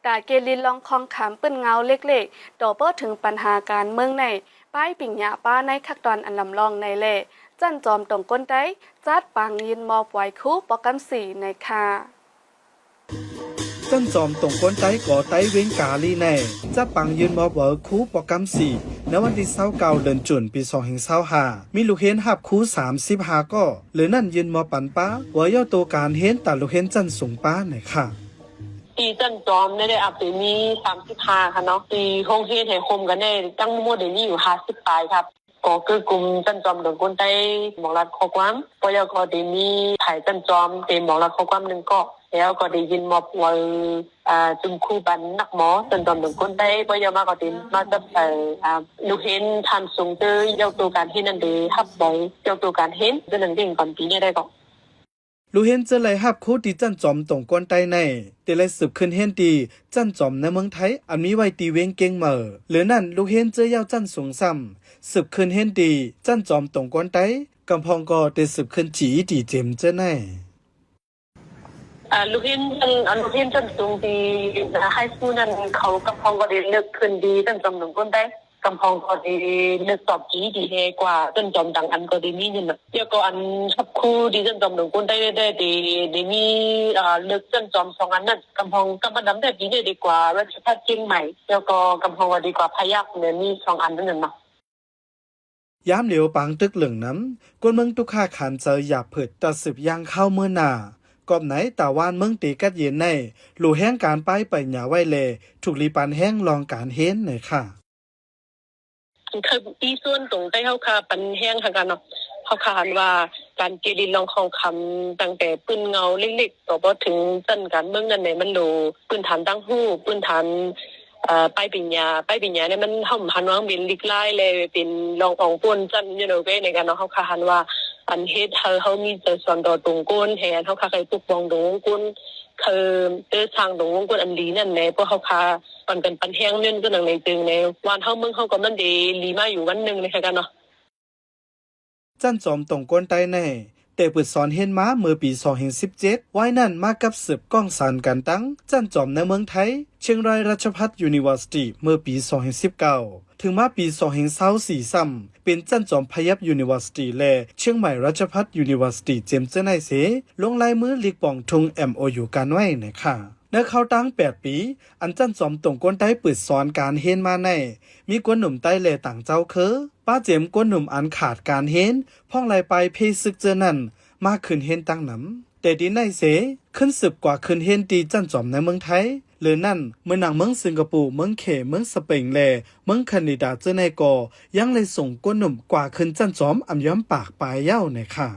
ด่าเกลินลองคองขามปื้นเงาเล็กๆต่อเปิดถึงปัญหาการเมืองในป้ายปิ่งหยาป้าในคักตอนอันลำลองในเล่จันจอมตรงก้นได้จัดปังยินมอบไว้คู่ปอกำ4ในค่ะจันจอมตรงก้นไต้ก่อไต้เว้งกาลีแน่จะปังยืนมอบเวอร์คู่โปรแกรม4ในวันที่29เดือนจุนปี2025มีลูกเห็นหับคู่35ก็หรือนั่นยืนมอปันป้าว่าย่อตัวการเห็นแต่ลูกเห็นจันสูงป้าไหนค่ะตีจันจอมได้อัพตีมี35ค่ะเนาะตีห้องเฮ็ดให้คมกันได้ตั้งหมดเดี๋ยวนี้อยู่50ปลายครับก็คือกลุ่มจันจอมตรงก้นไต้หมองรัดข้อความก็ยังก็ได้มีถ่ายจันจอมเต็มหมองรัดข้อความนึงก็แล้วก็ได้ยินมอบว่าจุมคู่บันนักหมอจนตอนหนึ่งคนได้พอยามาก็ติมาจะไปลูกเห็นทันสูงเจอยกตัวการเห็นนั่นเดฮับไว้ยกตัวการเห็นจะหนึ่งเด้งก่อนปีนี้ได้ก็ลูกเห็นจะเลยฮับคู่ที่จันจอมตรงก้นไตในแต่เลยสืบขึ้นเห็นดีจันจอมในเมืองไทยอันมีไว้ตีเวงเก่งเหมอหรือนั่นลูกเห็นเจอยาวจันสูงซ้ำสืบขึ้นเห็นดีจันจอมตรงก้นไตกำพองก็ได้สืบขึ้นจีดีเจมเจอแน่ลูกเห็นจนสูงดีให้สู้นั้นเขากำพองก็ได้เลือกขึ้นดีจนจำหนึ่งคนได้กำพองก็ได้เลือกตอบจีดีเฮกว่าจนจำดังอันก็ได้มีเงินเดี๋ยวก็อันขับคู่ดีจนจำหนึ่งคนได้มีเลือกจนจำ2 อันนั้นกำพองกำบันน้ำได้ปีนี้ดีกว่ารัชพัฒน์เชียงใหม่เดี๋ยวก็กำพองก็ดีกว่าพยัคฆ์เนี่ยมี2 อันนั่นเนาะยามเหลียวปังตึกเหลืองน้ำกวนเมืองตุกข้าขันเจอหยาบเผิดตัดสืบยางเข้าเมื่อหน้ากอบไหนตาวานเมืองตีกัดเย็นในหลู่แห้งการไปหยาไว้เลถูกลีปันแห้งลองการเห็นหน่อยค่ะคืออีส่วนตรงใต้เขาคาปันแห้งทางกันเนาะเขาคานว่าการเกลินลองของคำตั้งแต่ปืนเงาเล็กๆต่อพอถึงจันการเมืองนั่นไหนมันโลปืนฐานตั้งหู้ปืนฐานป้ายปิญญาเนี่ยมันห่มพันวางเป็นลิกไล่เลยเป็นรองของปนจันยูโนเวในการเนาะเขาคานว่าอันเฮ็ดเขามีแต่ส่วนต่อตรงก้นแทนเขาคาใครปกป้องตรงก้นคือทางตรงก้นอันดีนั่นแหละเพราะเขาคาปันกันปันแห้งเนื่นก็หนังในจึงในวันเฮาเมืองเขาก็มันดีลีมาอยู่วันนึงเลยค่ะกันเนาะจันจอมตรงก้นไตแน่แต่เปิดสอนเห็นม้าเมื่อปี2017ไว้นั่นมากับสืบก้องสารกันตั้งจันจอมในเมืองไทยเชียงรายราชภัฏยูนิเวอร์ซิตี้เมื่อปี2019ถึงมาปี2024ซ้ำเป็นจันจอมพยัพยูนิเวอร์ซิตี้และเชียงใหม่ราชภัฏยูนิเวอร์ซิตี้เจมส์เจไนเสลงลายมือลีกป่องทุง MOU กันไว้นะคะในเข้าตั้ง8 ปีอันจันจอมตรงก้นไต้เปิดสอนการเห็นมาในมีกวนหนุ่มไต้แลต่างเจ้าป้าเจมกวนหนุ่มอันขาดการเห็นพ่องลายไปเพซึกเจอนั่นมากขึ้นเห็นตั้งน้ำแต่ดีในเสขึ้นสืบกว่าขึ้นเห็นตีจันจอมในเมืองไทยหรือนั่นเมืองหนังเมืองสิงคโปร์เมืองเขเมืองสเปนแลเมืองแคนาดาเจอในก่อยังเลยส่งกวนหนุ่มกว่าขึ้นจันจอมอำย้อมปากปลายเย้าในค่ะ